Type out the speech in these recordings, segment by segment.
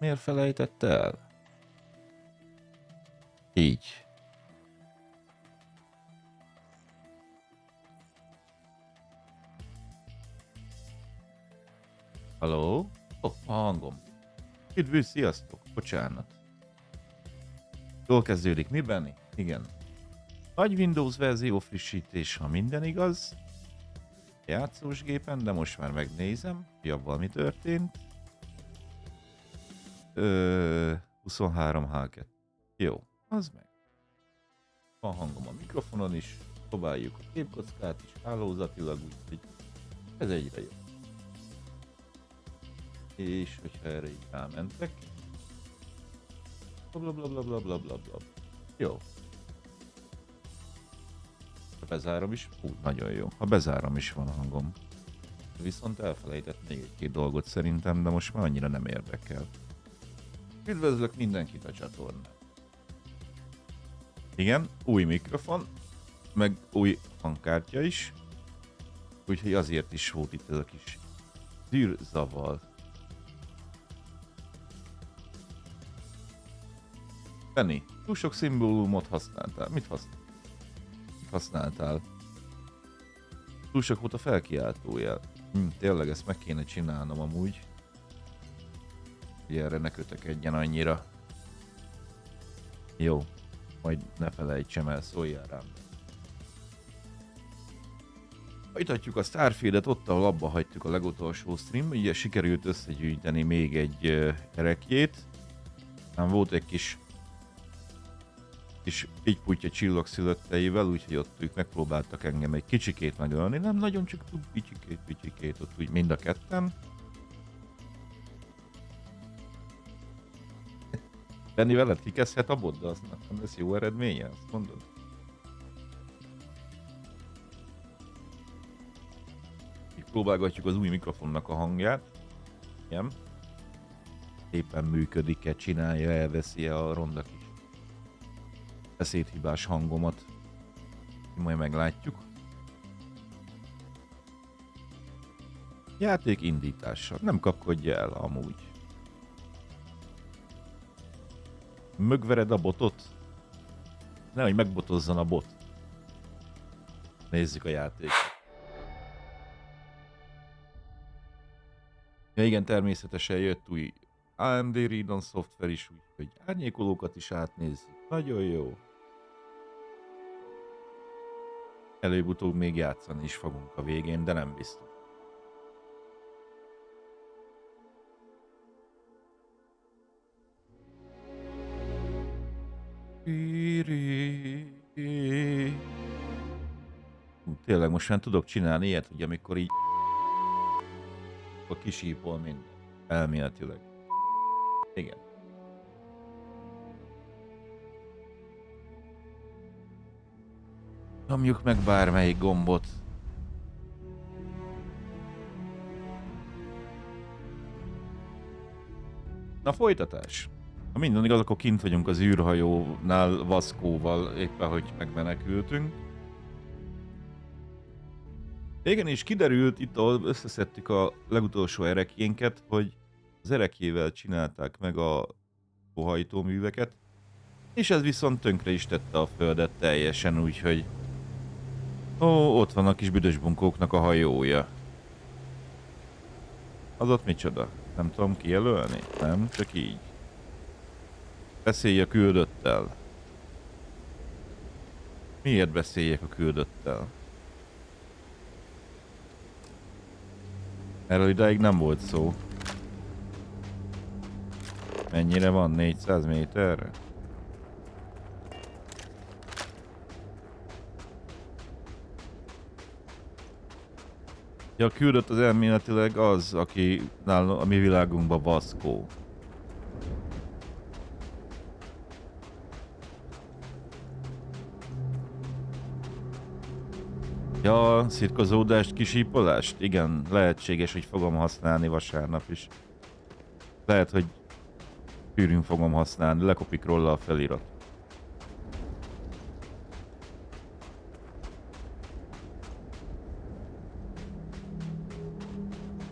Miért felejtette el? Így. Halló? A hangom. Üdvű, sziasztok! Bocsánat. Jól kezdődik, mi Benni? Igen. Nagy Windows verzió frissítés, ha minden igaz. Játszós gépen, de most már megnézem, hogy abban mi történt. 23H2. Jó, az meg. Van hangom a mikrofonon is, próbáljuk a képkockát is hálózatilag, úgyhogy ez egyre jobb. És hogyha erre így rámentek. Blablabla. Jó. Ha bezárom is, nagyon jó. Ha bezárom is van hangom. Viszont elfelejtett még egy-két dolgot szerintem, de most már annyira nem érdekel. Üdvözlök mindenkit a csatornán. Igen, új mikrofon, meg új hangkártya is. Úgyhogy azért is volt itt ez a kis zűrzavar. Benni, túl sok szimbólumot használtál. Mit használtál? Túl sok volt a felkiáltójel. Tényleg ezt meg kéne csinálnom amúgy. Hogy erre ne kötekedjen annyira. Jó, majd ne felejtsem el, szóljál rám. Folytatjuk a Starfieldet ott, ahol abba hagytuk a legutolsó stream. Ugye sikerült összegyűjteni még egy erekjét. Ám volt egy kis pityputya csillagszülötteivel, úgyhogy ott ők megpróbáltak engem egy kicsikét megölni. Nem nagyon, csak pityikét, ott úgy mind a ketten. Benni, veled kikezdhet a bot, de azt nem lesz jó eredménye, azt mondod? Így próbálgatjuk az új mikrofonnak a hangját. Igen. Éppen működik-e, csinálja, elveszi-e a ronda kis beszédhibás hangomat. Majd meglátjuk. Játék indítása. Nem kapkodj el amúgy. Mögvered a botot? Nehogy megbotozzon a bot. Nézzük a játékot. Ja igen, természetesen jött új AMD Radeon szoftver is, úgyhogy árnyékolókat is átnézzük. Nagyon jó. Előbb-utóbb még játszani is fogunk a végén, de nem biztos. Tényleg most már tudok csinálni ilyet, hogy amikor így a kisípol minden. Elméletileg. Igen. Nyomjuk meg bármelyik gombot. Na, folytatás. Ha minden igaz, akkor kint vagyunk az űrhajónál Vaszkóval, éppen hogy megmenekültünk. Igen, és kiderült itt, ahol összeszedtük a legutolsó erekjénket, hogy az erekjével csinálták meg a hajtóműveket, és ez viszont tönkre is tette a földet teljesen, úgyhogy ott van a kis büdös bunkóknak a hajója. Az ott micsoda? Nem tudom kijelölni? Nem, csak így. Beszélj a küldöttel. Miért beszéljek a küldöttel? Erről idáig nem volt szó. Mennyire van? 400 méterre? Ja, a küldött az elméletileg az, aki nálunk, a mi világunkban Vaszkó. Ja, szitkozódást, kisípolást? Igen, lehetséges, hogy fogom használni vasárnap is. Lehet, hogy sűrűn fogom használni, lekopik róla a felirat.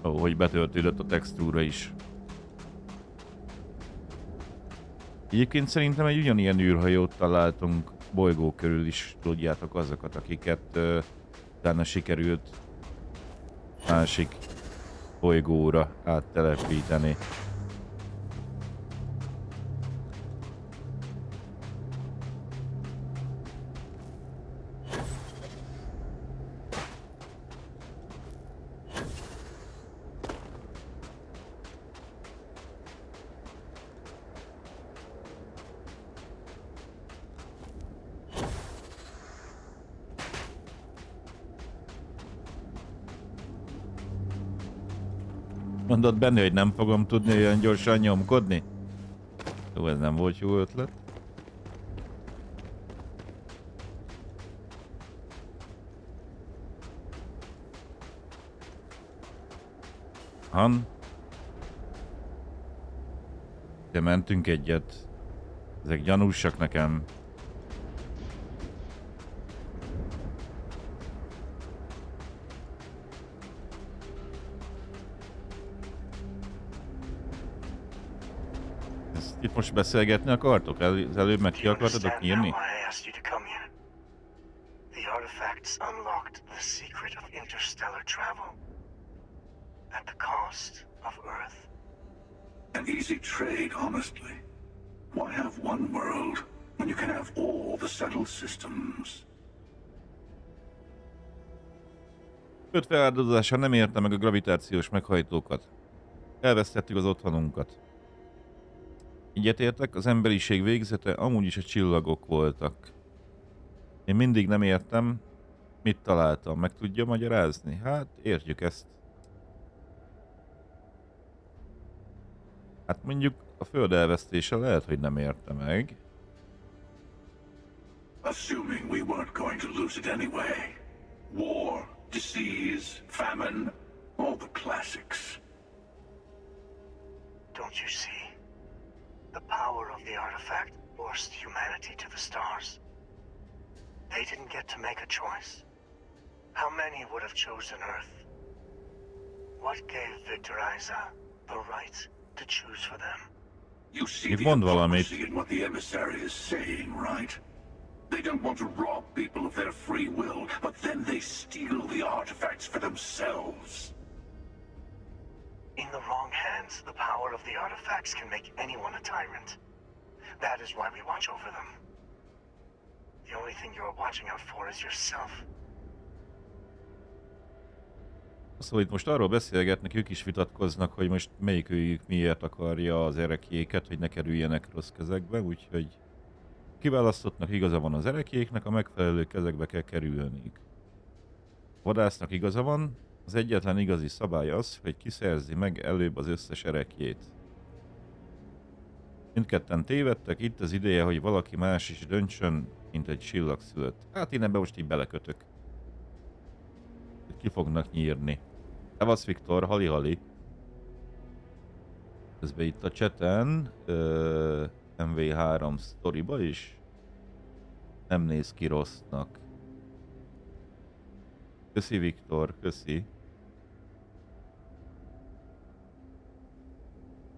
Ó, hogy betöltődött a textúra is. Egyébként szerintem egy ugyanilyen űrhajót találtunk bolygó körül is, tudjátok, azokat, akiket utána sikerült másik bolygóra áttelepíteni. Mondod benne, hogy nem fogom tudni olyan gyorsan nyomkodni? Jó, ez nem volt jó ötlet. Han? De mentünk egyet. Ezek gyanúsak nekem. Itt most beszélgetni akartok? Az előbb meg ki akartatok írni? The artifacts unlocked the secret of interstellar travel at the cost of Earth. An easy trade, honestly. Why have one world when you can have all the settled systems? 5 feláldozása nem érte meg a gravitációs meghajtókat. Elvesztettük az otthonunkat. Egyetértek, az emberiség végzete amúgy is a csillagok voltak. Én mindig nem értem, mit találtam. Meg tudja magyarázni? Hát, értjük ezt. Hát mondjuk a föld elvesztése lehet, hogy nem érte meg. Assuming we weren't going to lose it anyway. War, disease, famine, all the classics. Don't you see? The power of the artifact forced humanity to the stars. They didn't get to make a choice. How many would have chosen Earth? What gave Victor Isa the right to choose for them? You see the hypocrisy in what the emissary is saying, right? They don't want to rob people of their free will, but then they steal the artifacts for themselves. In the wrong hands, the power of the artifacts can make anyone a tyrant. That is why we watch over them. The only thing you're watching out for is yourself. Szóval itt most arról beszélgetnek, ők is vitatkoznak, hogy most melyikőjük miért akarja az erekjéket, hogy ne kerüljenek rossz kezekbe, úgyhogy kiválasztottnak igaza van az erekjéknek, a megfelelő kezekbe kell kerülniük. Vadásznak igaza van, az egyetlen igazi szabály az, hogy kiszerzi meg előbb az összes erekjét. Mindketten tévedtek, itt az ideje, hogy valaki más is döntsön, mint egy csillagszülött. Hát én ebbe most így belekötök. Ki fognak nyírni. Evasz Viktor, hali-hali. Közben itt a chaten MV3 sztoriba is nem néz ki rossznak. Köszi Viktor, köszi.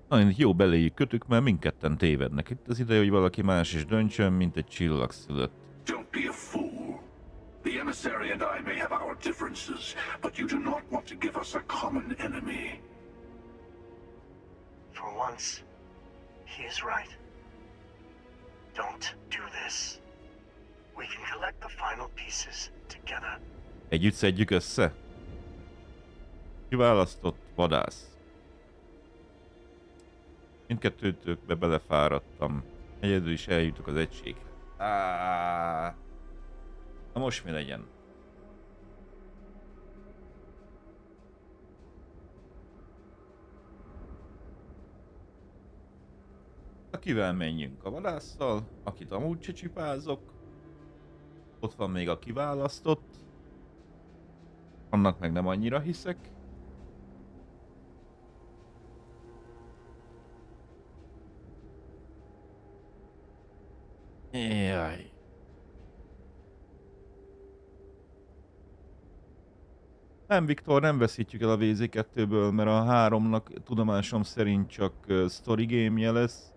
Nagyon jó beléjük kötük, mert mindketten tévednek. Itt az ideje, hogy valaki más is döntsön, mint egy csillagszülött. Don't be a fool. The emissary and I may have our differences, but you do not want to give us a common enemy. For once, he is right. Don't do this. We can collect the final pieces together. Együtt szedjük össze? Kiválasztott vadász. Mindkettőtökbe belefáradtam. Egyedül is eljutok az egységhez. Na most mi legyen? Akivel menjünk? A vadásszal, akit amúgy se csipázok. Ott van még a kiválasztott. Annak meg nem annyira hiszek. Jaj. Nem, Viktor, nem veszítjük el a VZ2-ből, mert a 3-nak tudomásom szerint csak story game-je lesz.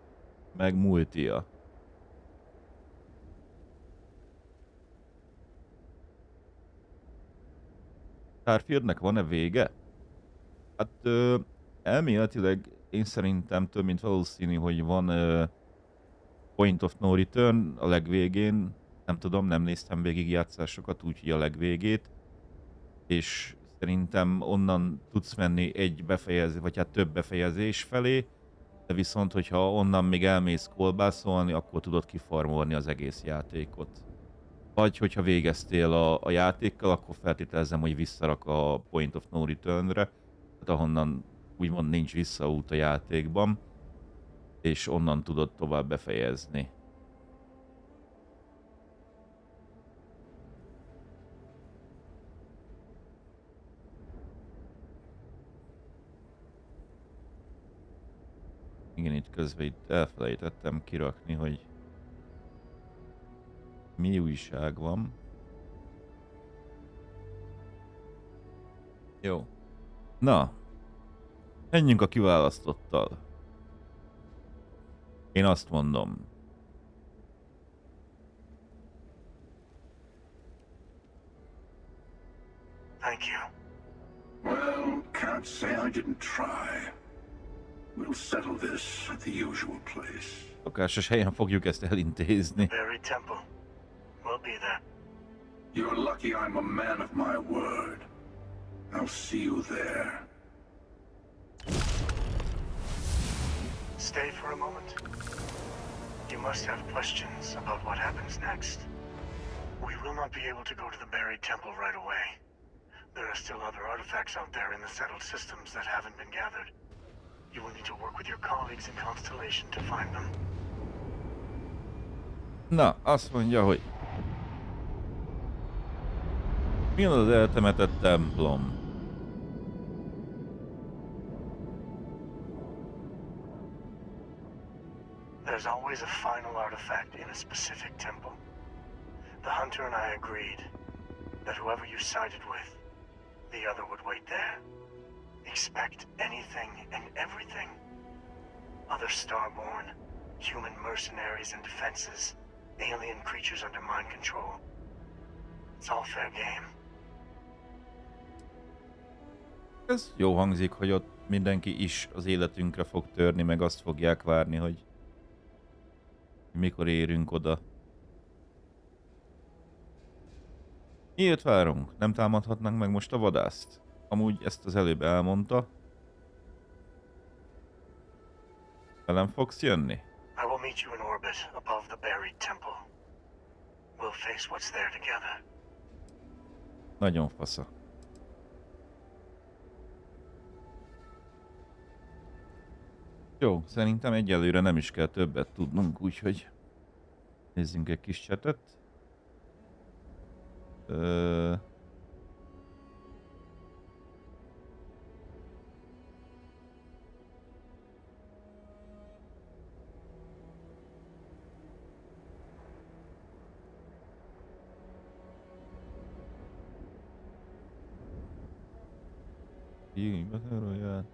meg multia. Starfieldnek van-e vége? Hát elméletileg én szerintem több mint valószínű, hogy van point of no return a legvégén. Nem tudom, nem néztem végig játszásokat, úgyhogy a legvégét. És szerintem onnan tudsz menni egy befejezés, vagy hát több befejezés felé. De viszont, hogyha onnan még elmész kolbászolni, akkor tudod kifarmolni az egész játékot. Vagy hogyha végeztél a játékkal, akkor feltételezem, hogy visszarak a point of no return-re, hát ahonnan úgymond nincs visszaút a játékban, és onnan tudod tovább befejezni. Igen, itt közben itt elfelejtettem kirakni, hogy mi újság van. Jó. Na, menjünk a kiválasztottal. Én azt mondom. Thank you. Well, can't say I didn't try. We'll settle this at the usual place. Szokásos helyen fogjuk ezt elintézni. Buried temple. We'll be there. You're lucky I'm a man of my word. I'll see you there. Stay for a moment. You must have questions about what happens next. We will not be able to go to the buried temple right away. There are still other artifacts out there in the settled systems that haven't been gathered. You will need to work with your colleagues in Constellation to find them. Na, azt mondja, hogy mi az eltemetett templom? There's always a final artifact in a specific temple. The hunter and I agreed that whoever you sided with, the other would wait there. Expect anything and everything. Other starborn, human mercenaries and defenses, alien creatures under mind control. It's all fair game. Ez jó hangzik, hogy ott mindenki is az életünkre fog törni, meg azt fogják várni, hogy mikor érünk oda. Miért várunk? Nem támadhatnánk meg most a vadászt? Amúgy ezt az előbb elmondta. Velem fogsz jönni? I will meet you in orbit above the buried temple. We'll face what's there together. Nagyon fasza. Jó, szerintem egyelőre nem is kell többet tudnunk, úgyhogy nézzünk egy kis csetet. Igen, Battle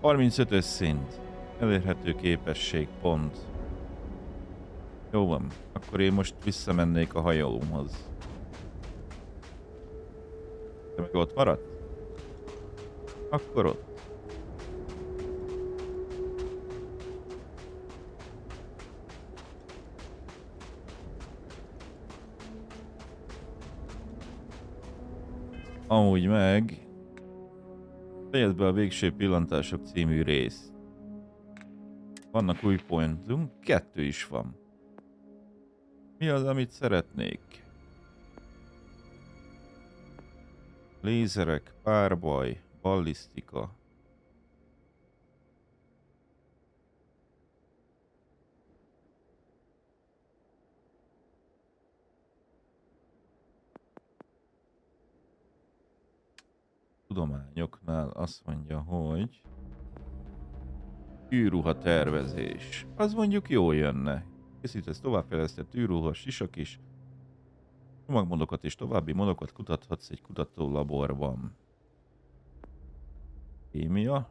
35-ös szint. Elérhető képesség pont. Jó van, akkor én most visszamennék a hajolómhoz. Te meg ott maradt? Akkor ott. Amúgy meg... Fejezd be a végső pillantások című rész. Vannak új pointunk, 2 is van. Mi az, amit szeretnék? Lézerek, párbaj, ballisztika. Tudományoknál azt mondja, hogy űrruha tervezés. Az mondjuk jól jönne. Készítesz továbbfejlesztett űrruha sisak is. Csomagmodokat és további modokat kutathatsz egy kutatólaborban. Kémia.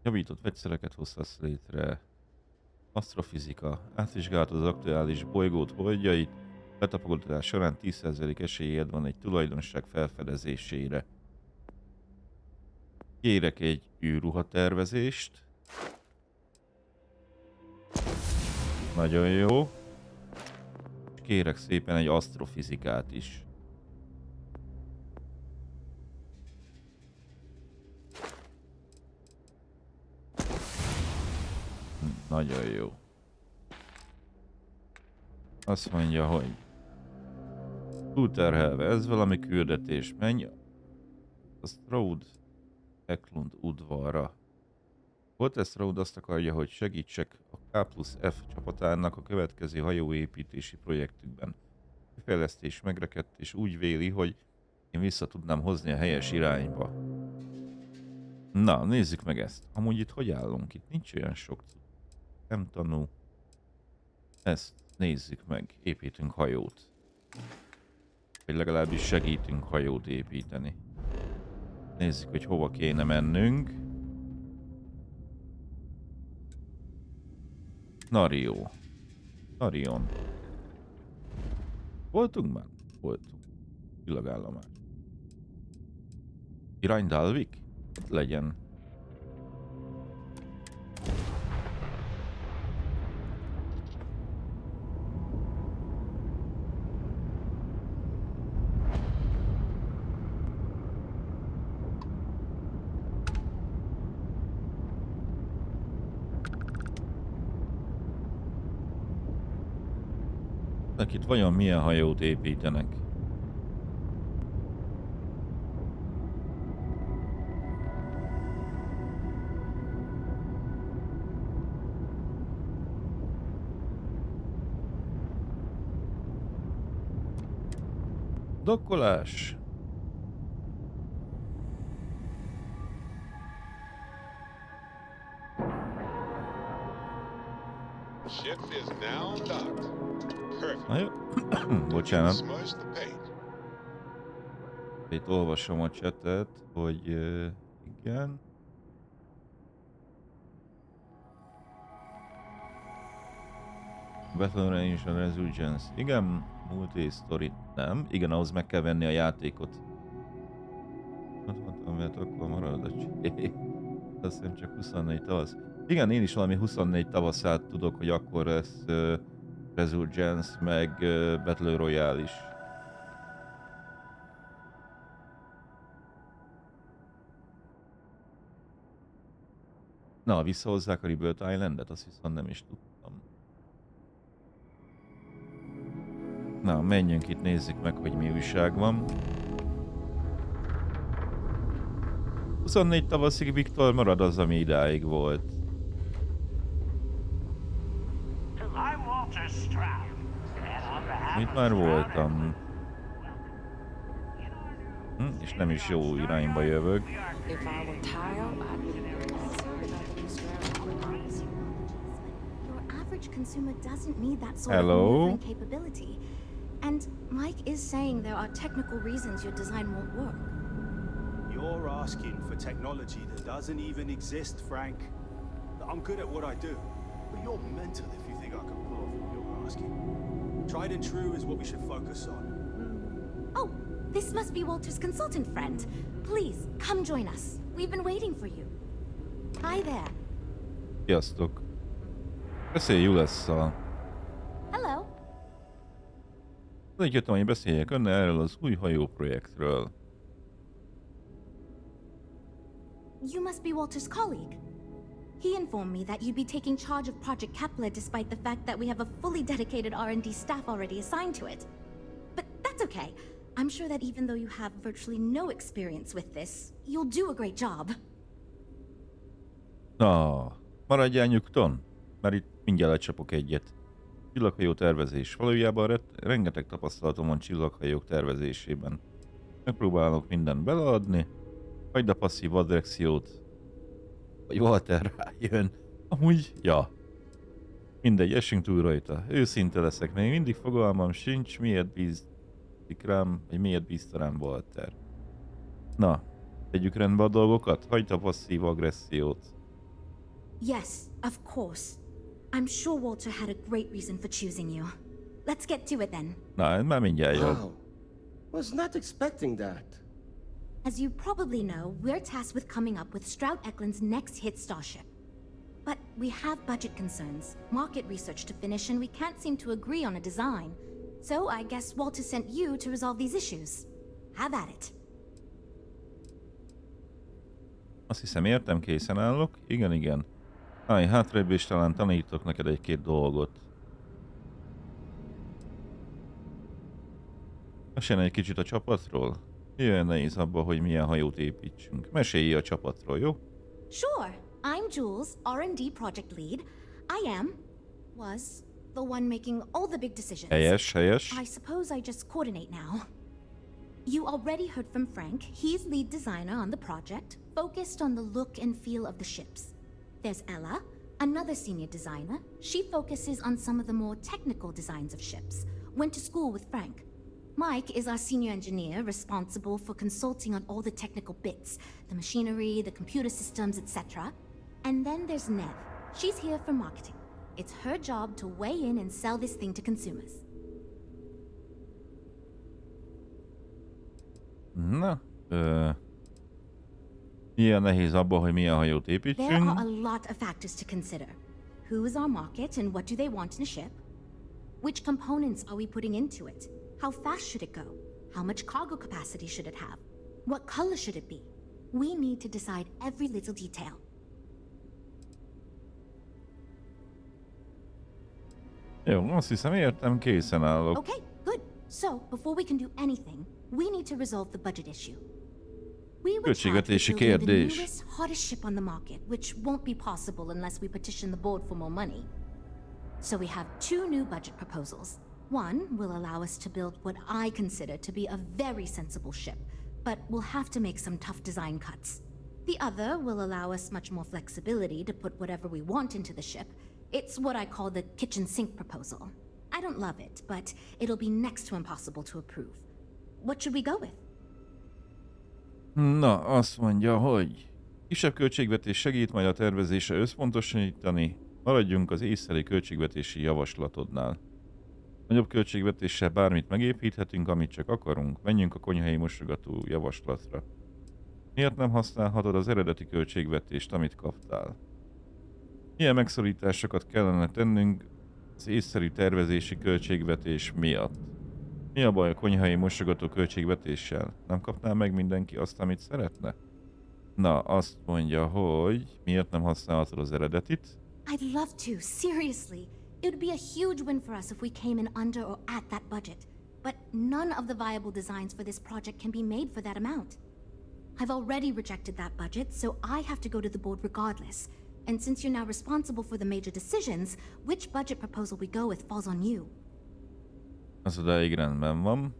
Javított vegyszereket hozhatsz létre. Asztrofizika. Átvizsgáltad az aktuális bolygót holdjait. Betapogatás során 10% esélyed van egy tulajdonság felfedezésére. Kérek egy űrruhatervezést. Nagyon jó. Kérek szépen egy asztrofizikát is. Nagyon jó. Azt mondja, hogy túlterhelve, ez valami küldetés. Menj a Stroud Eklund udvarra. Volt Stroud azt akarja, hogy segítsek a K+F csapatának a következő hajóépítési projektükben. A fejlesztés megrekedt, és úgy véli, hogy én vissza tudnám hozni a helyes irányba. Na, nézzük meg ezt. Amúgy itt hogy állunk? Itt nincs olyan sok cucc. Nem tanú. Ezt nézzük meg. Építünk hajót. Vagy legalábbis segítünk hajót építeni. Nézzük, hogy hova kéne mennünk. Narió. Narion. Voltunk már? Voltunk. Csillagállomás. Irány Dalvik? Ott legyen. Itt vajon milyen hajót építenek? Dokkolás! Ship is now docked. Na jó. Bocsánat. Smudge the paint. Itt olvasom a chatet, hogy igen. Battle Range and Resurgence. Igen, multi-story nem. Igen, ahhoz meg kell venni a játékot. Amelyet akkor marad a azt hiszem csak 24 tavasz. Igen, én is valami 24 tavaszát tudok, hogy akkor lesz Resurgence, meg Battle Royale is. Na, visszahozzák a Rebirth Islandet, azt viszont nem is tudtam. Na, menjünk itt, nézzük meg, hogy mi újság van. 24 tavaszig Viktor marad az, ami idáig volt. Itt már voltam. És nem is jó irányba jövök. Hello. And Mike is saying there are technical reasons your design won't work. You're asking for technology that doesn't even exist, Frank. I'm good at what I do, but you're mental if you think I can pull off what you're asking. Tried and true is what we should focus on. Oh, this must be Walter's consultant friend. Please, come join us. We've been waiting for you. Hi there. Sziasztok. Beszélj Ulesszal. Hello. Úgy jöttem, hogy beszéljek önnel erről az új hajóprojektről. You must be Walter's colleague. He informed me that you'd be taking charge of Project Kepler despite the fact that we have a fully dedicated R&D staff already assigned to it. But that's okay. I'm sure that even though you have virtually no experience with this, you'll do a great job. Na, maradjál nyugton, mert itt mindjárt lecsapok egyet. Csillaghajó tervezés. Valójában rengeteg tapasztalatom van csillaghajók tervezésében. Megpróbálok mindent beleadni, hagyd a passzív adrekciót, vagy Walter rájön. Amúgy, ja. Mindegy, essünk túl rajta. Őszinte leszek, még mindig fogalmam sincs, miért bíztatik rám, vagy miért bízta rám Walter. Na, tegyük rendbe a dolgokat? Hagyd a passzív agressziót. Yes, of course. I'm sure Walter had a great reason for choosing you. Let's get to it then. Na, ez már mindjárt jó. Wow. Was not expecting that. As you probably know, we're tasked with coming up with Stroud Eklund's next hit starship. But we have budget concerns, market research to finish, and we can't seem to agree on a design. So I guess Walter sent you to resolve these issues. Have at it. Azt hiszem értem, készen állok. Igen, igen. Állj hátrébb, és talán tanítok neked egy-két dolgot. Mesélj egy kicsit a csapatról. Jöjjön nehéz abba, hogy milyen hajót építsünk. Mesélj a csapatról, jó? Sure. I'm Jules, R&D project lead. Was the one making all the big decisions. Helyes, helyes. I suppose I just coordinate now. You already heard from Frank. He's lead designer on the project, focused on the look and feel of the ships. There's Ella, another senior designer. She focuses on some of the more technical designs of ships. Went to school with Frank. Mike is our senior engineer, responsible for consulting on all the technical bits, the machinery, the computer systems, etc. And then there's Nev. She's here for marketing. It's her job to weigh in and sell this thing to consumers. Na, milyen nehéz abba, hogy milyen hajót There építsünk. are a lot of factors to consider. Who is our market and what do they want in a ship? Which components are we putting into it? How fast should it go? How much cargo capacity should it have? What color should it be? We need to decide every little detail. Jó, azt hiszem értem, készen állok. Okay, good. So, before we can do anything, we need to resolve the budget issue. We were charged Költségvetési with building the kérdés. newest, hottest ship on the market, which won't be possible unless we petition the board for more money. So we have two new budget proposals. One will allow us to build what I consider to be a very sensible ship, but we'll have to make some tough design cuts. The other will allow us much more flexibility to put whatever we want into the ship. It's what I call the kitchen sink proposal. I don't love it, but it'll be next to impossible to approve. What should we go with? Na, azt mondja, hogy kisebb költségvetés segít majd a tervezésre összpontosítani, maradjunk az észszerű költségvetési javaslatodnál. Nagyobb költségvetéssel bármit megépíthetünk, amit csak akarunk, menjünk a konyhai mosogató javaslatra. Miért nem használhatod az eredeti költségvetést, amit kaptál? Milyen megszorításokat kellene tennünk az észszerű tervezési költségvetés miatt? Mi a baj a konyhai mosogató költségvetéssel? Nem kapná meg mindenki azt, amit szeretne? Na, azt mondja, hogy miért nem használhatod az eredetit? I'd love to, seriously. It would be a huge win for us if we came in under or at that budget. But none of the viable designs for this project can be made for that amount. I've already rejected that budget, so I have to go to the board regardless. And since you're now responsible for the major decisions, which budget proposal we go with falls on you. Az odáig rendben van.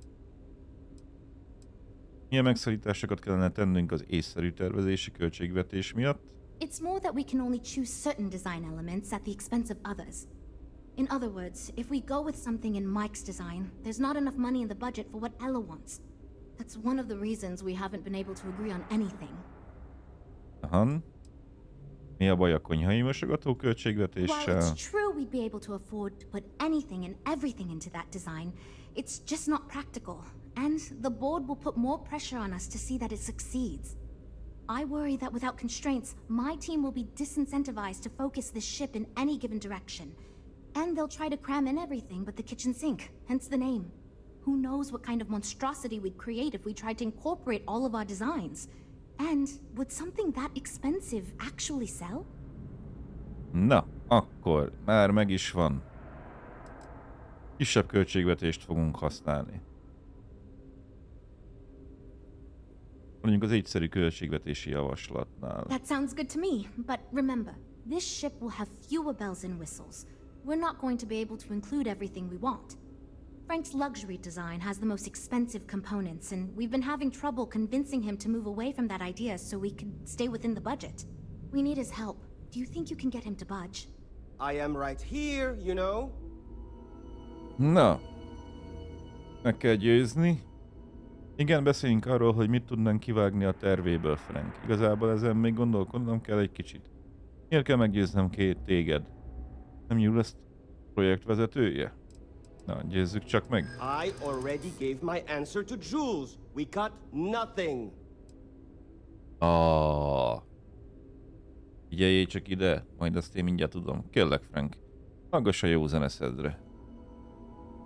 Milyen megszorításokat kellene tennünk az észszerű tervezési költségvetés miatt? It's more that we can only choose certain design elements at the expense of others. In other words, if we go with something in Mike's design, there's not enough money in the budget for what Ella wants. That's one of the reasons we haven't been able to agree on anything. Aha. Mi a baj a konyhai mosogató While költségvetéssel? it's true we'd be able to afford to put anything and everything into that design, it's just not practical. And the board will put more pressure on us to see that it succeeds. I worry that without constraints, my team will be disincentivized to focus this ship in any given direction. And they'll try to cram in everything but the kitchen sink, hence the name. Who knows what kind of monstrosity we'd create if we tried to incorporate all of our designs. And would something that expensive actually sell? Na, akkor már meg is van. Kisebb költségvetést fogunk használni. Mondjuk az egyszerű költségvetési javaslatnál. That sounds good to me, but remember, this ship will have fewer bells and whistles. We're not going to be able to include everything we want. Frank's luxury design has the most expensive components, and we've been having trouble convincing him to move away from that idea so we could stay within the budget. We need his help. Do you think you can get him to budge? I am right here, you know. Na. Meg kell győzni. Igen, beszéljünk arról, hogy mit tudnánk kivágni a tervéből, Frank. Igazából ezen még gondolkodnom kell egy kicsit. Miért kell meggyőznem téged? Nem Júl ezt projektvezetője? Na, győzzük csak meg. I already gave my answer to Jules. We got nothing. Figyeljél csak ide, majd azt én mindjárt tudom. Kérlek, Frank, hallgass a jó zeneszedre.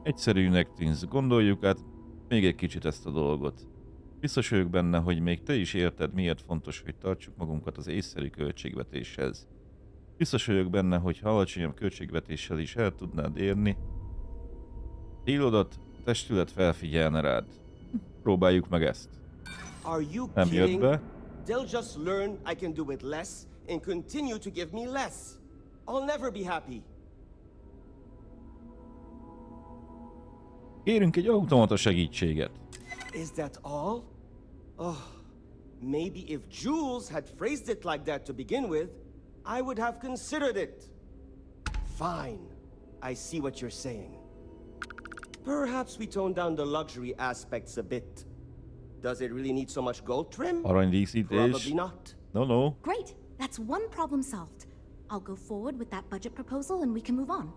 Egyszerűnek tűnsz, gondoljuk át még egy kicsit ezt a dolgot. Biztos vagyok benne, hogy még te is érted, miért fontos, hogy tartsuk magunkat az észszerű költségvetéshez. Biztos vagyok benne, hogy ha alacsonyabb költségvetéssel is el tudnád érni, célodat, a testület felfigyelne rád. Próbáljuk meg ezt. Are you Nem jött kidding? be. They'll just learn I can do it less and continue to give me less. I'll never be happy. Kérünk egy automata segítséget. Is that all? Oh, maybe if Jules had phrased it like that to begin with, I would have considered it. Fine. I see what you're saying. Perhaps we tone down the luxury aspects a bit. Does it really need so much gold trim? Aranydíszítés. Probably not. No. Great, that's one problem solved. I'll go forward with that budget proposal and we can move on.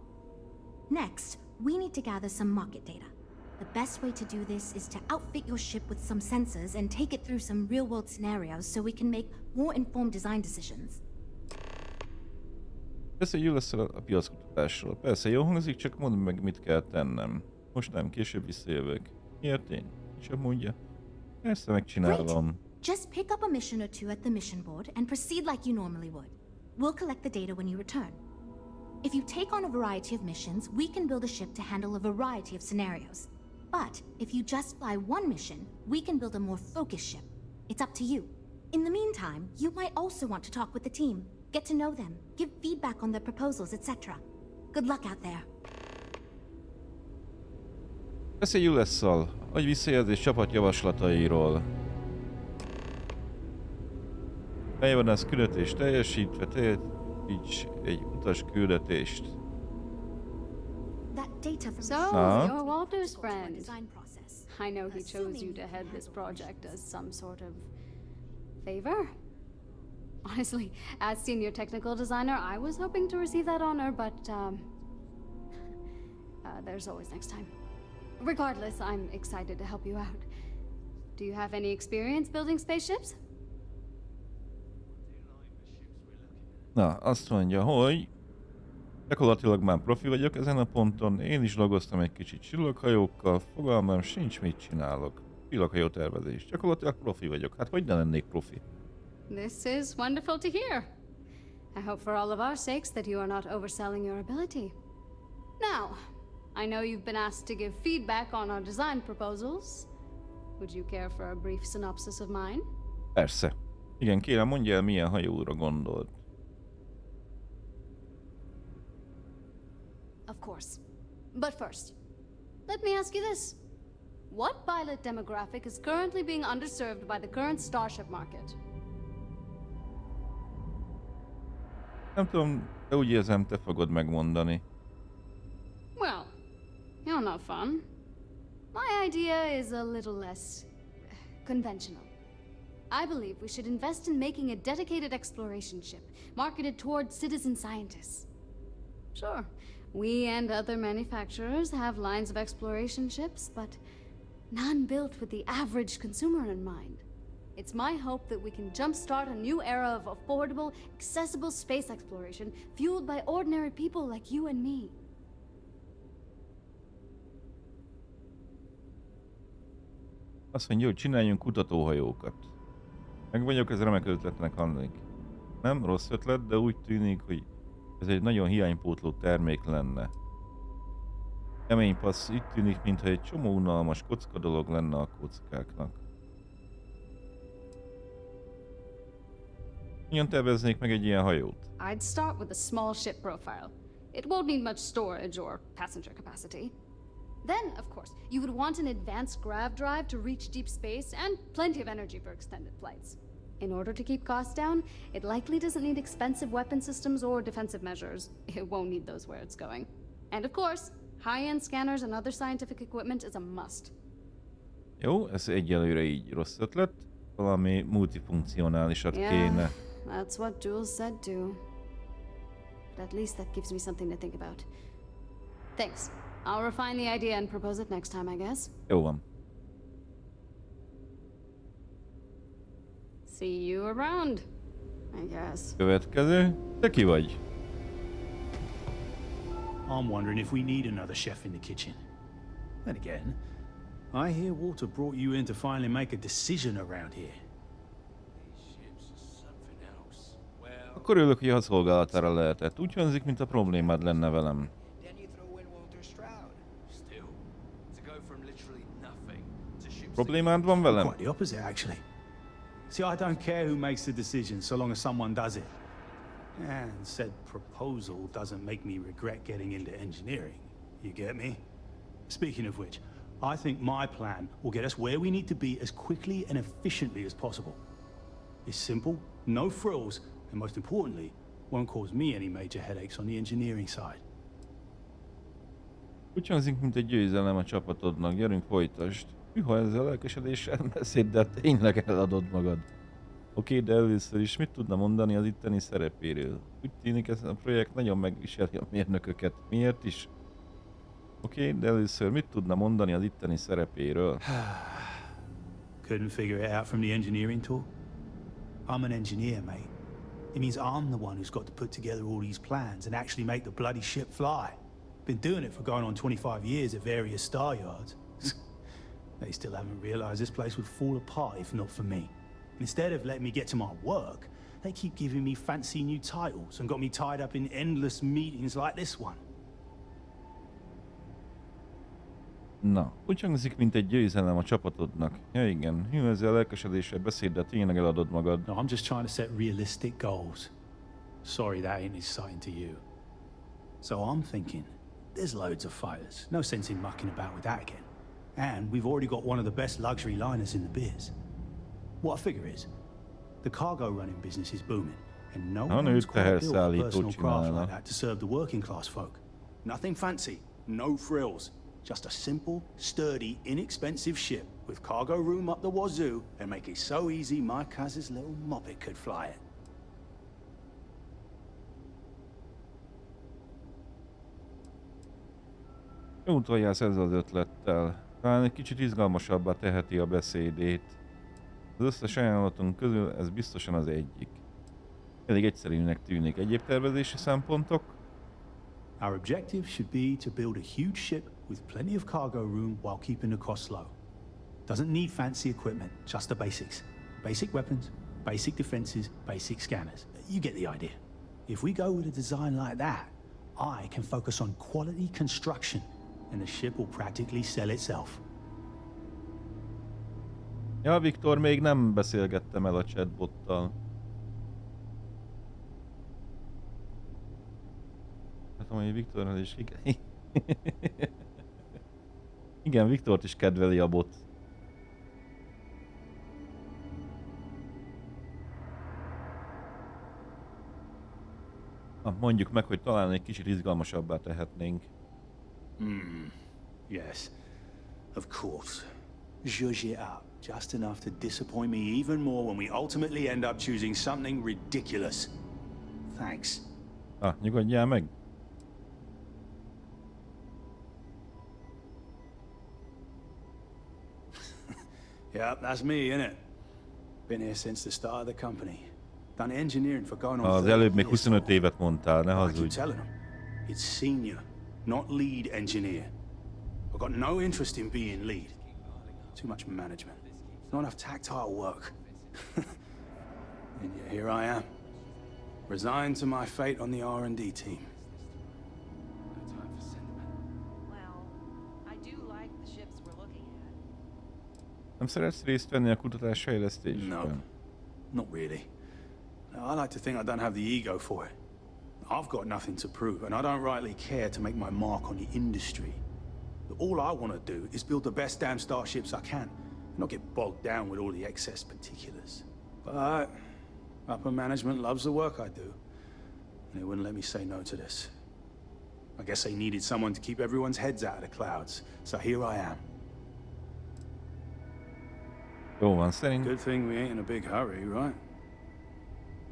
Next, we need to gather some market data. The best way to do this is to outfit your ship with some sensors and take it through some real-world scenarios so we can make more informed design decisions. Beszéljünk lesz a piackutatásról. Persze, jó hangzik, csak mondd meg, mit kell tennem. Most nem, később visszajövök. Miért én? Csak mondja. Persze, megcsinálom. Just pick up a mission or two at the mission board and proceed like you normally would. We'll collect the data when you return. If you take on a variety of missions, we can build a ship to handle a variety of scenarios. But if you just fly one mission, we can build a more focused ship. It's up to you. In the meantime, you might also want to talk with the team, get to know them, give feedback on their proposals, etc. Good luck out there. Beszéljünk lesz-szal. Adj visszajelzés csapat javaslatairól. Eljávanász küldetést teljesítve, teljesíts egy utas küldetést. That data from So, Huh? you're Walter's friend. design process. I know he chose you to head this project as some sort of favor. Honestly, as senior technical designer, I was hoping to receive that honor, but there's always next time. Regardless, I'm excited to help you out. Do you have any experience building spaceships? Na, azt mondja, hogy gyakorlatilag már profi vagyok ezen a ponton, én is dolgoztam egy kicsit csillaghajókkal, fogalmam sincs, mit csinálok. Csillaghajó tervezés. Gyakorlatilag profi vagyok. Hát hogy ne lennék profi? This is wonderful to hear. I hope for all of our sakes that you are not overselling your ability. Now, I know you've been asked to give feedback on our design proposals. Would you care for a brief synopsis of mine? Persze. Igen, kérem, mondja el, milyen hajóra gondolt. Of course. But first, let me ask you this. What pilot demographic is currently being underserved by the current starship market? Nem tudom, de úgy érzem, te fogod megmondani. Well, you're not fun. My idea is a little less conventional. I believe we should invest in making a dedicated exploration ship, marketed toward citizen scientists. Sure, we and other manufacturers have lines of exploration ships, but none built with the average consumer in mind. It's my hope that we can jumpstart a new era of affordable, accessible space exploration, fueled by ordinary people like you and me. Azt mondja, hogy csináljunk kutatóhajókat. Meg vagyok, ez remek ötletnek hangzik. Nem rossz ötlet, de úgy tűnik, hogy ez egy nagyon hiánypótló termék lenne. Kemény passz, így tűnik, mintha egy csomó unalmas kocka dolog lenne a kockáknak. Hogyan terveznék meg egy ilyen hajót? I'd start with a small ship profile. It won't need much storage or passenger capacity. Then, of course, you would want an advanced grav drive to reach deep space and plenty of energy for extended flights. In order to keep costs down, it likely doesn't need expensive weapon systems or defensive measures. It won't need those where it's going. And of course, High-end scanners and other scientific equipment is a must. Jó, ez egyelőre így rossz ötlet. Valami multifunkcionálisat kéne. That's what Jules said too. But at least that gives me something to think about. Thanks. I'll refine the idea and propose it next time, I guess. Jó van. See you around, I guess. Következő. Te ki vagy? I'm wondering if we need another chef in the kitchen. Then again, I hear Walter brought you in to finally make a decision around here. Akkor örülök, hogy a szolgálatára lehetett. Úgy hangzik, mint a problémád lenne velem. Problémád van velem? Quite the opposite, actually. See, I don't care who makes the decision, so long as someone does it. And said proposal doesn't make me regret getting into engineering. You get me? Speaking of which, I think my plan will get us where we need to be as quickly and efficiently as possible. It's simple, no frills, and most importantly, won't cause me any major headaches on the engineering side. Úgy hangzik, mint egy győzelem a csapatodnak. Gyerünk, folytasd. Hűha, ezzel lelkesedéssel beszéd, de tényleg eladod magad. Oké, de először is mit tudna mondani az itteni szerepéről? Úgy tűnik, ez a projekt nagyon megviseli a mérnököket. Miért is? Oké, de először mit tudna mondani az itteni szerepéről? Couldn't figure it out from the engineering talk? I'm an engineer, mate. It means I'm the one who's got to put together all these plans and actually make the bloody ship fly. Been doing it for going on 25 years at various star yards. They still haven't realized this place would fall apart if not for me. Instead of letting me get to my work, they keep giving me fancy new titles and got me tied up in endless meetings like this one. Na, úgy hangzik, mint egy győzelem a csapatodnak. Ja igen, hű, ezzel lelkesedéssel beszéd, de tényleg eladod magad. No, I'm just trying to set realistic goals. Sorry that ain't exciting to you. So I'm thinking, there's loads of fighters. No sense in mucking about with that again. And we've already got one of the best luxury liners in the biz. What I figure is, the cargo running business is booming, and no one's quite built a personal craft like that to serve the working class folk. Nothing fancy, no frills, just a simple, sturdy, inexpensive ship with cargo room up the wazoo and make it so easy my cousin's little moppet could fly it. Jó úton jársz ezzel az ötlettel. Talán egy kicsit izgalmasabbá teheti a beszédét. Az összes ajánlatunk közül ez biztosan az egyik. Elég egyszerűnek tűnik. Egyéb tervezési szempontok? Our objective should be to build a huge ship with plenty of cargo room while keeping the costs low. Doesn't need fancy equipment, just the basics. Basic weapons, basic defenses, basic scanners. You get the idea. If we go with a design like that, I can focus on quality construction and the ship will practically sell itself. Ja, Viktor, még nem beszélgettem el a chatbottal. Hát amely Viktorral is igen. Igen, Viktort is kedveli a bot. Na, mondjuk meg, hogy talán egy kicsit izgalmasabbá tehetnénk. Yes, of course. Zhuzh it up, just enough to disappoint me even more when we ultimately end up choosing something ridiculous. Thanks. Ah, nyugodjál meg. Yep, that's me, innit? Been here since the start of the company. Done engineering for going on Az 30 előbb még years. 25 évet mondtál, ne I keep hazudj. telling them, it's senior, not lead engineer. I've got no interest in being lead. Too much management. Not enough tactile work. And yet here I am, resigned to my fate on the R&D team. Well, I do like the ships we're looking at. Nem szeretsz részt venni a kutatás fejlesztésben? No, not really. I like to think I don't have the ego for it. I've got nothing to prove, and I don't rightly care to make my mark on the industry. All I want to do is build the best damn starships I can, not get bogged down with all the excess particulars. But upper management loves the work I do, and they wouldn't let me say no to this. I guess they needed someone to keep everyone's heads out of the clouds, so here I am. Jó van, szerint Good thing we ain't in a big hurry, right?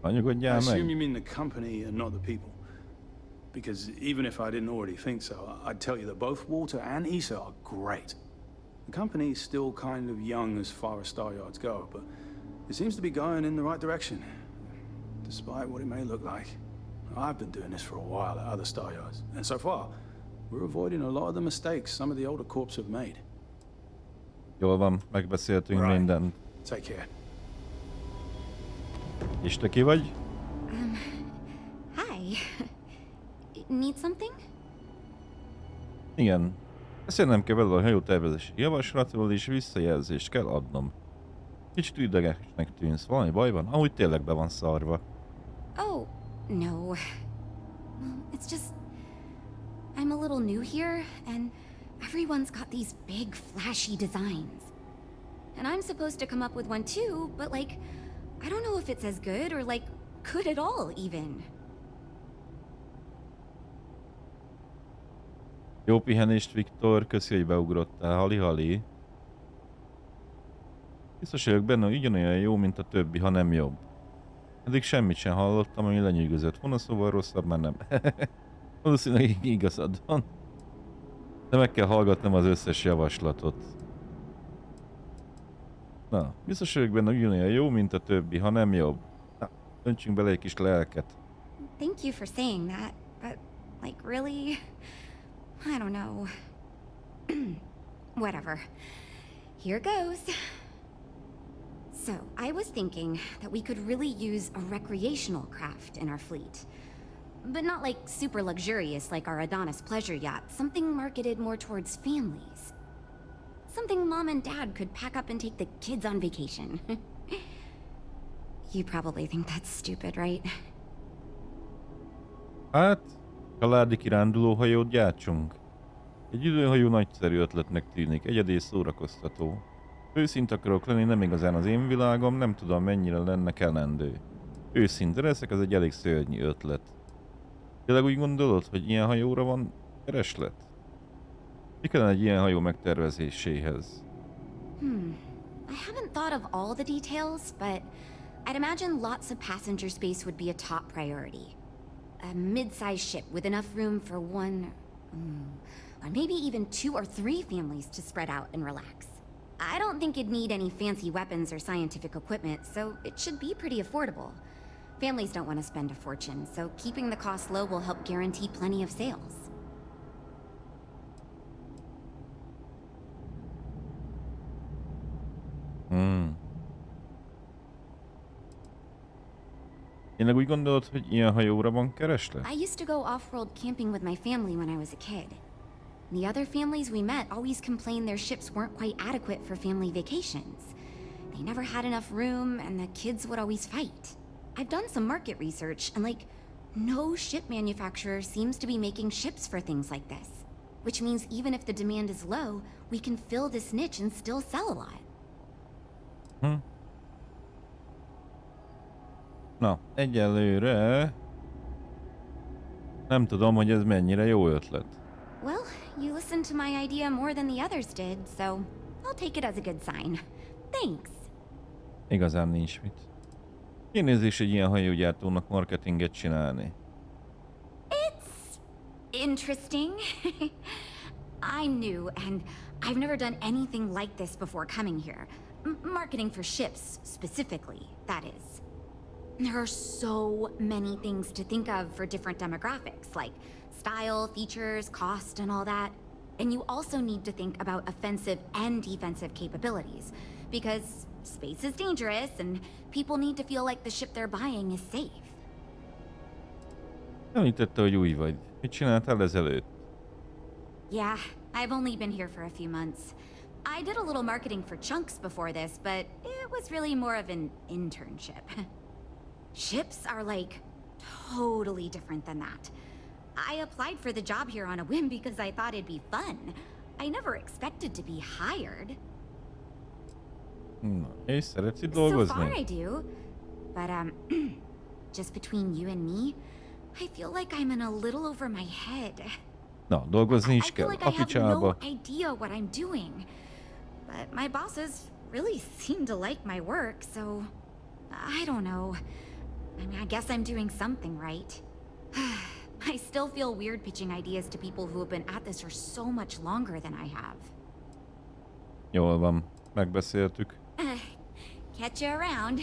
I nyugodjál assume meg. you mean the company and not the people. Because even if I didn't already think so, I'd tell you that both Walter and Issa are great. The company's still kind of young as far as Star Yards go, but it seems to be going in the right direction, despite what it may look like. I've been doing this for a while at other Star Yards, and so far, we're avoiding a lot of the mistakes some of the older corps have made. Jól van, megbeszéltünk mindent. Take care. És te ki vagy? Hi. Need something? Igen. Beszélnem kell veled a hajótervezési javaslatról, és visszajelzést kell adnom. Kicsit idegesnek tűnsz. Valami baj van? Amúgy tényleg be van szarva. Oh, no. Well, it's just... I'm a little new here, and everyone's got these big, flashy designs. And I'm supposed to come up with one too, but like, I don't know if it's as good or like, good at all even. Jó pihenést, Viktor. Köszi, hogy beugrottál. Hali-hali. Biztos vagyok benne, hogy ugyanolyan jó, mint a többi, ha nem jobb. Eddig semmit sem hallottam, ami lenyűgözött volna, szóval rosszabb már nem. Valószínűleg igazad van. De meg kell hallgatnom az összes javaslatot. Na, biztos vagyok benne, hogy ugyanolyan jó, mint a többi, ha nem jobb. Na, öntsünk bele egy kis lelket. Thank you for saying that, but like really? I don't know. Whatever. Here goes. So, I was thinking that we could really use a recreational craft in our fleet. But not like super luxurious like our Adonis pleasure yacht, something marketed more towards families. Something Mom and Dad could pack up and take the kids on vacation. You probably think that's stupid, right? Hát, családi kirándulóhajót gyártsunk. Egy időhajó nagyszerű ötletnek tűnik, egyedi és szórakoztató. Őszinte akarok lenni, nem igazán az én világom, nem tudom mennyire lenne kellendő. Őszinte leszek, ez egy elég szörnyű ötlet. Tényleg úgy gondolod, hogy ilyen hajóra van kereslet? Mi kellene egy ilyen hajó megtervezéséhez? I haven't thought of all the details, but I'd imagine lots of passenger space would be a top priority. A mid-sized ship with enough room for one, or maybe even 2 or 3 families to spread out and relax. I don't think it'd need any fancy weapons or scientific equipment, so it should be pretty affordable. Families don't want to spend a fortune, so keeping the cost low will help guarantee plenty of sales. Tényleg úgy gondolod, hogy ilyen hajóra van kereslet? I used to go off-world camping with my family when I was a kid. The other families we met always complained their ships weren't quite adequate for family vacations. They never had enough room, and the kids would always fight. I've done some market research, and like, no ship manufacturer seems to be making ships for things like this. Which means even if the demand is low, we can fill this niche and still sell a lot. Na, egyelőre nem tudom, hogy ez mennyire jó ötlet. Well, you listened to my idea more than the others did, so I'll take it as a good sign. Thanks. Igazán nincs mit. Kinézés egy ilyen hajógyártónak marketinget csinálni. It's interesting. I'm new, and I've never done anything like this before coming here. Marketing for ships, specifically, that is. There are so many things to think of for different demographics, like style, features, cost, and all that. And you also need to think about offensive and defensive capabilities, because space is dangerous, and people need to feel like the ship they're buying is safe. Említette, hogy új vagy. Mit csináltál ezelőtt? Yeah, I've only been here for a few months. I did a little marketing for Chunks before this, but it was really more of an internship. Ships are like totally different than that. I applied for the job here on a whim because I thought it'd be fun. I never expected to be hired. Na, és szeretsz itt So dolgozni? far I do, but just between you and me, I feel like I'm in a little over my head. Na, dolgozni I is feel kell. like A I have picsába. no idea what I'm doing. But my bosses really seem to like my work, so I don't know. I mean, I guess I'm doing something right. I still feel weird pitching ideas to people who have been at this for so much longer than I have. Jól van. Megbeszéltük. Catch you around.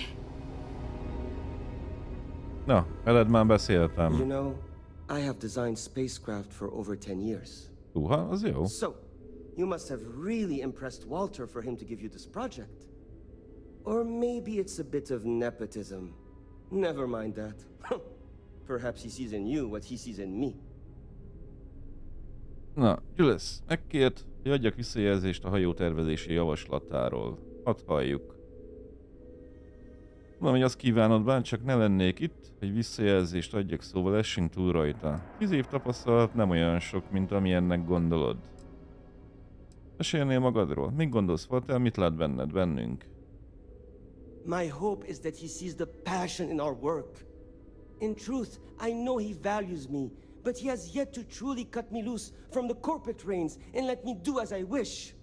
Na, veled már beszéltem. You know, I have designed spacecraft for over 10 years. Az jó. So, you must have really impressed Walter for him to give you this project. Or maybe it's a bit of nepotism. Never mind that. Perhaps he sees in you what he sees in me. Na, Jules, megkért, hogy adjak visszajelzést a hajó tervezési javaslatáról. Hadd halljuk. Tudom, hogy azt kívánod, bárcsak ne lennék itt, hogy visszajelzést adjak, szóval essünk túl rajta. 10 év tapasztalat nem olyan sok, mint amilyennek gondolod. Mesélnél magadról? Mit gondolsz, Walter? Mit lát bennünk? My hope is that he sees the passion in our work. In truth, I know he values me, but he has yet to truly cut me loose from the corporate reins and let me do as I wish.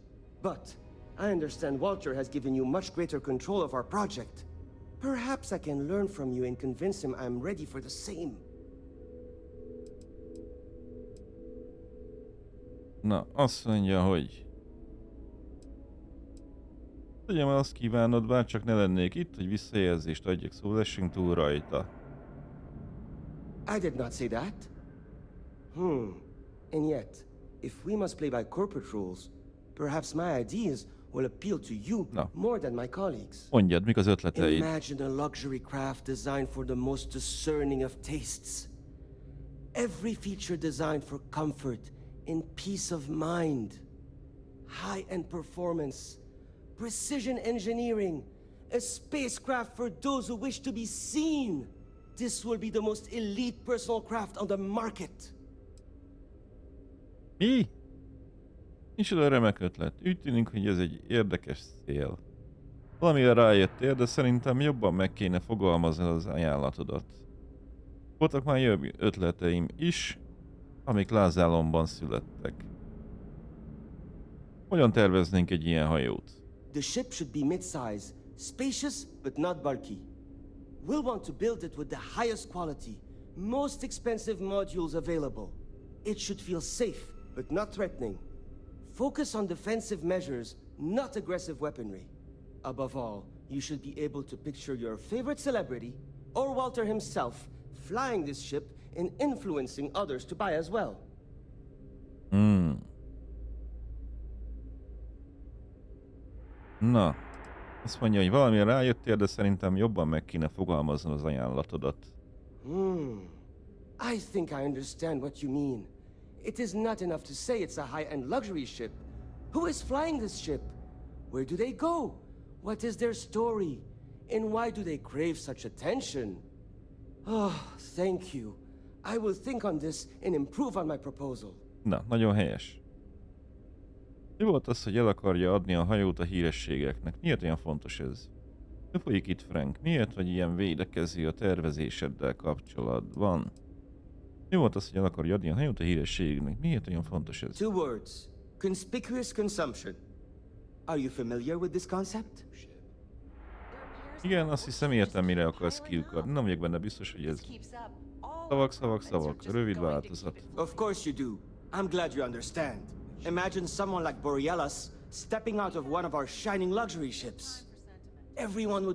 But I understand Walter has given you much greater control of our project. Perhaps I can learn from you and convince him I'm ready for the same. Na, azt mondja, hogy... Tudjam, azt kívánod, bárcsak ne lennék itt, hogy visszajelzést adjak, szóval essünk túl rajta. I did not say that. And yet, if we must play by corporate rules, perhaps my ideas will appeal to you more than my colleagues. Mondjad, mik az ötleteid? Imagine a luxury craft designed for the most discerning of tastes. Every feature designed for comfort and peace of mind. High-end performance, precision engineering, a spacecraft for those who wish to be seen. This will be the most elite personal craft on the market. Mi? Micsoda remek ötlet. Úgy tűnik, hogy ez egy érdekes cél. Valamire rájöttél, de szerintem jobban meg kéne fogalmazni az ajánlatodat. Voltak már jobb ötleteim is, amik lázálomban születtek. Hogyan terveznénk egy ilyen hajót? The ship should be mid-size, spacious but not bulky. We'll want to build it with the highest quality, most expensive modules available. It should feel safe but not threatening. Focus on defensive measures, not aggressive weaponry. Above all, you should be able to picture your favorite celebrity, or Walter himself, flying this ship and influencing others to buy as well. Na, azt mondja, hogy valamire rájöttél, de szerintem jobban meg kéne fogalmazni az ajánlatodat. I think I understand what you mean. It is not enough to say it's a high-end luxury ship. Who is flying this ship? Where do they go? What is their story? And why do they crave such attention? Oh, thank you. I will think on this and improve on my proposal. Na, nagyon helyes. Mi volt az, hogy el akarja adni a hajót a hírességeknek? Miért olyan fontos ez? Mi folyik itt, Frank? Miért vagy ilyen védekező a tervezéseddel kapcsolatban? Mi volt az, hogy el akarja adni a hajót a hírességeknek? Miért olyan fontos ez? Two words. Conspicuous consumption. Are you familiar with this concept? Igen, azt hiszem értem, mire akarsz kiukadni. Nem vagyok benne biztos, hogy ez... Szavak. Rövid változat. Of course you do. I'm glad you understand. Imagine someone like Borealis stepping out of one of our shining luxury ships. Everyone would